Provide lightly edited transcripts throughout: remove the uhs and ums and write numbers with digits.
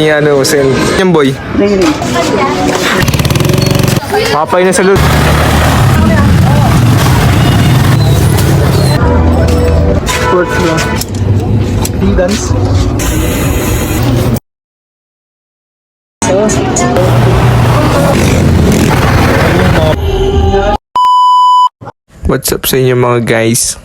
Yan o, send. Yan boy. Papay na sa loot. Sports lang. Dance. What's up sa inyo mga guys?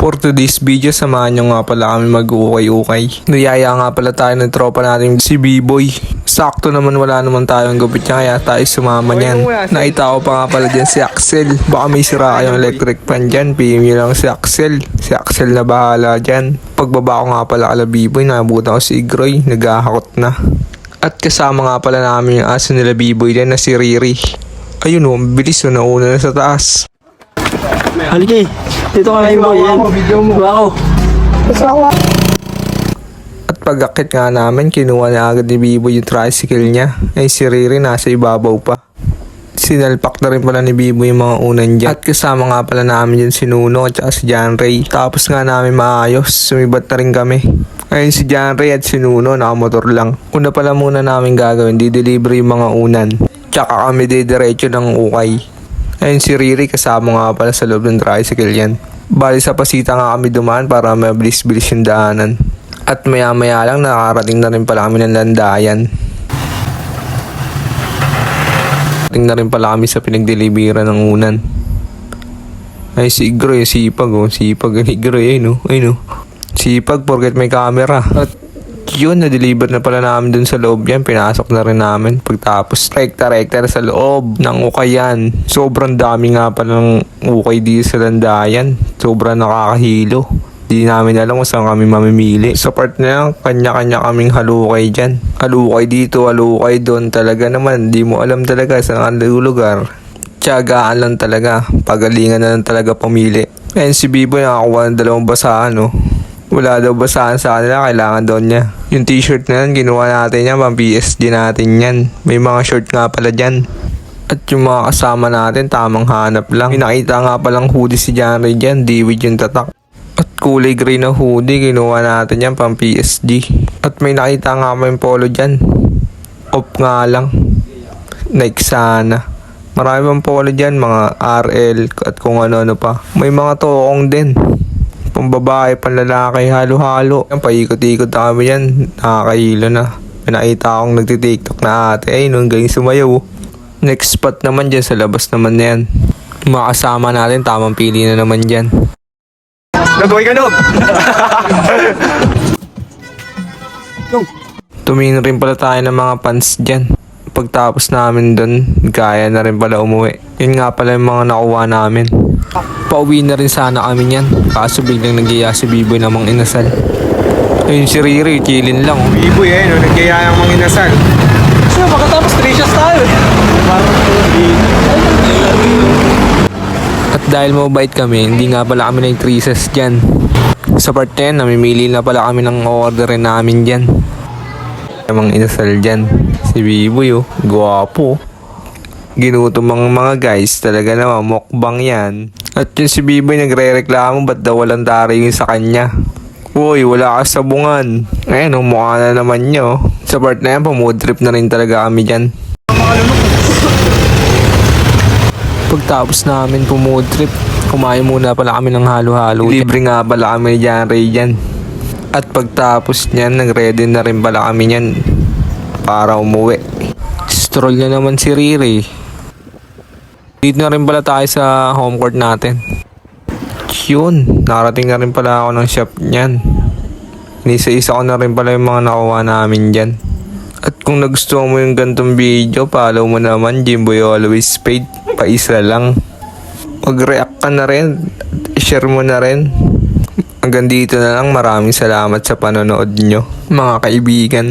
For today's video, samahan nyo nga pala kami mag-ukay-ukay. Niyaya nga pala tayo ng tropa natin si B-Boy. Sakto naman wala naman tayong gupit niya kaya tayo sumama niyan. Nakita ko pa nga pala dyan si Axel. Baka may sira kayong electric fan dyan. PM nyo lang si Axel. Si Axel na bahala dyan. Pagbaba ko nga pala kala B-Boy, nabutan ko si Igroy. Naghahakot na. At kasama nga pala namin yung aso nila B-Boy dyan na si Riri. Ayun o, bilis o, nauna na sa taas. Haliki, dito ka lang boy. Yan. Video mo. Ako. At pag-akit nga namin, kinuha na agad ni B-Boy yung tricycle niya. Ay si Riri nasa ibabaw pa. Sinalpak na rin pala ni B-Boy yung mga unan dyan. At kasama nga pala namin yung si Nuno at saka si John Ray. Tapos nga namin maayos, sumibat na rin kami. Ayun si John Ray at si Nuno, nakamotor lang. Una pala muna namin gagawin, di-deliver yung mga unan. Tsaka kami didiretso ng ukay. Ayun si Riri, kasama nga pala sa loob ng tricycle yan. Bali sa Pasita nga kami dumaan para mabilis-bilis yung daanan. At maya-maya lang nakarating na rin pala kami ng Landayan. Nakarating na rin pala kami sa pinagdeliveran ng unan. Ay si Igroy, sipag oh, sipag ang Igroy, ayun oh, ayun oh. Sipag porket may camera. At yun, na-deliver na pala namin dun sa loob yan. Pinasok na rin namin. Pagtapos, rekta-rekta sa loob ng ukayan. Sobrang dami nga pala ng ukay dito sa Landayan. Sobrang nakakahilo. Di namin alam kung saan kami mamimili. Sa part na yan, kanya-kanya kaming halukay dyan. Halukay dito, halukay doon. Talaga naman, di mo alam talaga saan ang lugar. Tiyagaan lang talaga. Pagalingan na lang talaga pamili. And si Biboy nakakuha ng 2 basahan, no? Wala daw basahan sa kanila, kailangan daw niya. Yung t-shirt na yan, ginawa natin yan, pang PSG natin yan. May mga short nga pala dyan. At yung mga kasama natin, tamang hanap lang. May nakita nga palang hoodie si John Ray dyan, David yung tatak. At kulay gray na hoodie, ginawa natin yan, pang PSG. At may nakita nga pa yung polo dyan. Off nga lang. Nike sana. Marami pang polo dyan, mga RL at kung ano-ano pa. May mga toong din. Pambabae, panlalaki, halo-halo. Yan, paikot-ikot na kami yan. Nakakahilo na. May nakita akong nagtitiktok na ate. Ay, nung galing sumayaw. Next spot naman dyan, sa labas naman na yan. Mga kasama natin, tamang pili na naman dyan. Nagawin ka noob! Tumingin rin pala tayo ng mga pants dyan. Pagtapos namin dun, kaya na rin pala umuwi. Yun nga pala yung mga nakuha namin. Pauwi na rin sana kami niyan. Kaso biglang nagyaya si B-Boy namang inasal. Ayun si Riri, chillin lang. B-Boy ayun, nagyaya namang inasal. So, makatapos 3 shots tayo. At dahil mabait kami, hindi nga pala kami nag-creases dyan. Sa part 10, namimili na pala kami ng orderin namin dyan. Namang inasal dyan. Si B-Boy oh, gwapo. Ginutom ang mga guys, talaga naman mukbang yan. At yun si B-Boy nagre-reklamo ba't daw walang daring sa kanya. Uy, wala ka sabungan. Ayun, mukha na naman nyo. Sa part na yan, pa-mood trip na rin talaga kami dyan. Pagtapos namin po-mood trip, kumain muna pala kami ng halo-halo. Libre nga pala kami ni John Ray dyan. At pagtapos nyan, nag-ready na rin pala kami nyan para umuwi. Stroll na naman si Riri. Dito na rin pala tayo sa home court natin. Yun, nakarating na rin pala ako ng shop niyan. Inisa-isa ko na rin pala yung mga nakuha namin dyan. At kung nagustuhan mo yung gantong video, follow mo naman Jimboy Always Paid. Paisa lang. Mag-react ka na rin. Share mo na rin. Hanggang dito na lang. Maraming salamat sa panonood nyo, mga kaibigan.